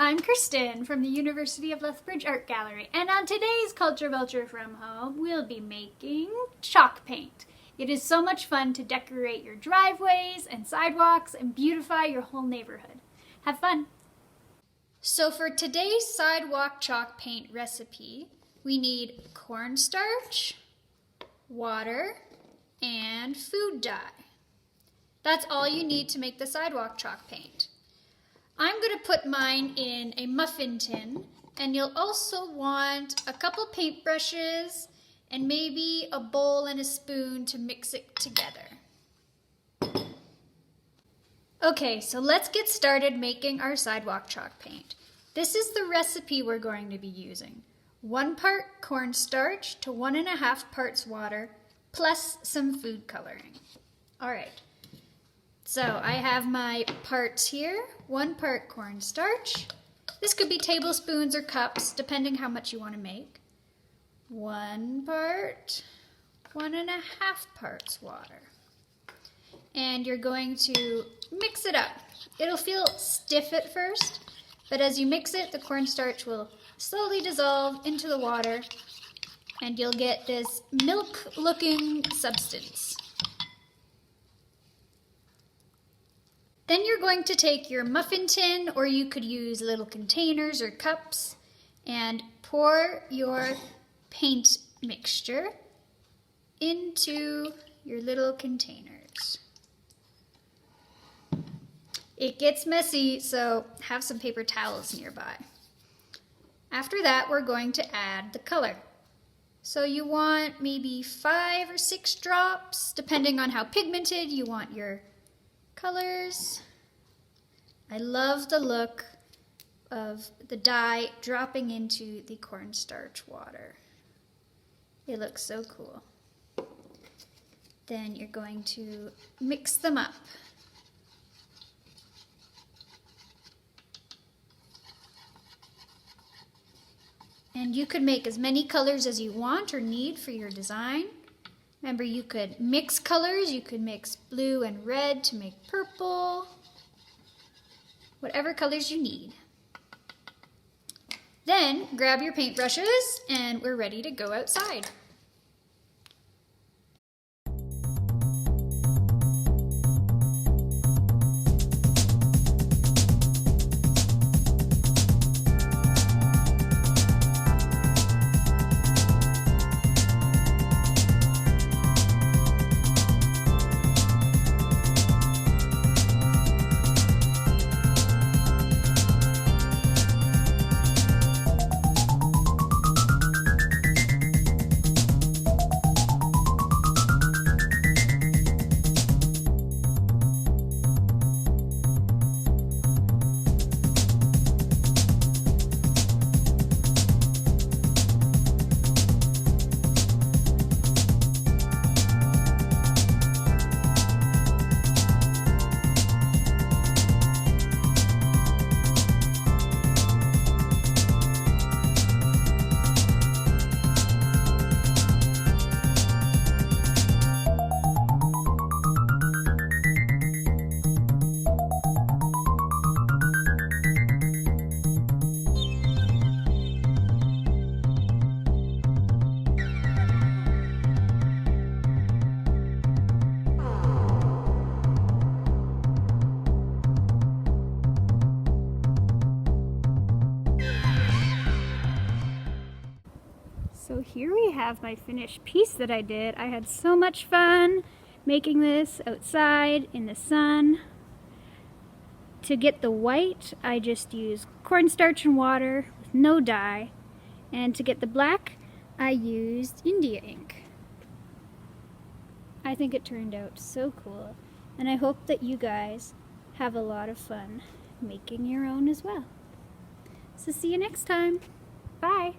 I'm Kristen from the University of Lethbridge Art Gallery, and on today's Culture Vulture from Home, we'll be making chalk paint. It is so much fun to decorate your driveways and sidewalks and beautify your whole neighborhood. Have fun! So for today's sidewalk chalk paint recipe, we need cornstarch, water, and food dye. That's all you need to make the sidewalk chalk paint. I'm going to put mine in a muffin tin, and you'll also want a couple paintbrushes and maybe a bowl and a spoon to mix it together. Okay, so let's get started making our sidewalk chalk paint. This is the recipe we're going to be using. 1 part cornstarch to 1.5 parts water, plus some food coloring. All right. So I have my parts here, 1 part cornstarch. This could be tablespoons or cups, depending how much you want to make. 1 part, 1.5 parts water. And you're going to mix it up. It'll feel stiff at first, but as you mix it, the cornstarch will slowly dissolve into the water, and you'll get this milk-looking substance. Then you're going to take your muffin tin, or you could use little containers or cups, and pour your paint mixture into your little containers. It gets messy, so have some paper towels nearby. After that, we're going to add the color. So you want maybe 5 or 6 drops, depending on how pigmented you want your colors. I love the look of the dye dropping into the cornstarch water. It looks so cool. Then you're going to mix them up. And you could make as many colors as you want or need for your design. Remember, you could mix colors. You could mix blue and red to make purple. Whatever colors you need. Then grab your paintbrushes and we're ready to go outside. So here we have my finished piece that I did. I had so much fun making this outside in the sun. To get the white, I just used cornstarch and water with no dye. And to get the black, I used India ink. I think it turned out so cool. And I hope that you guys have a lot of fun making your own as well. So see you next time. Bye!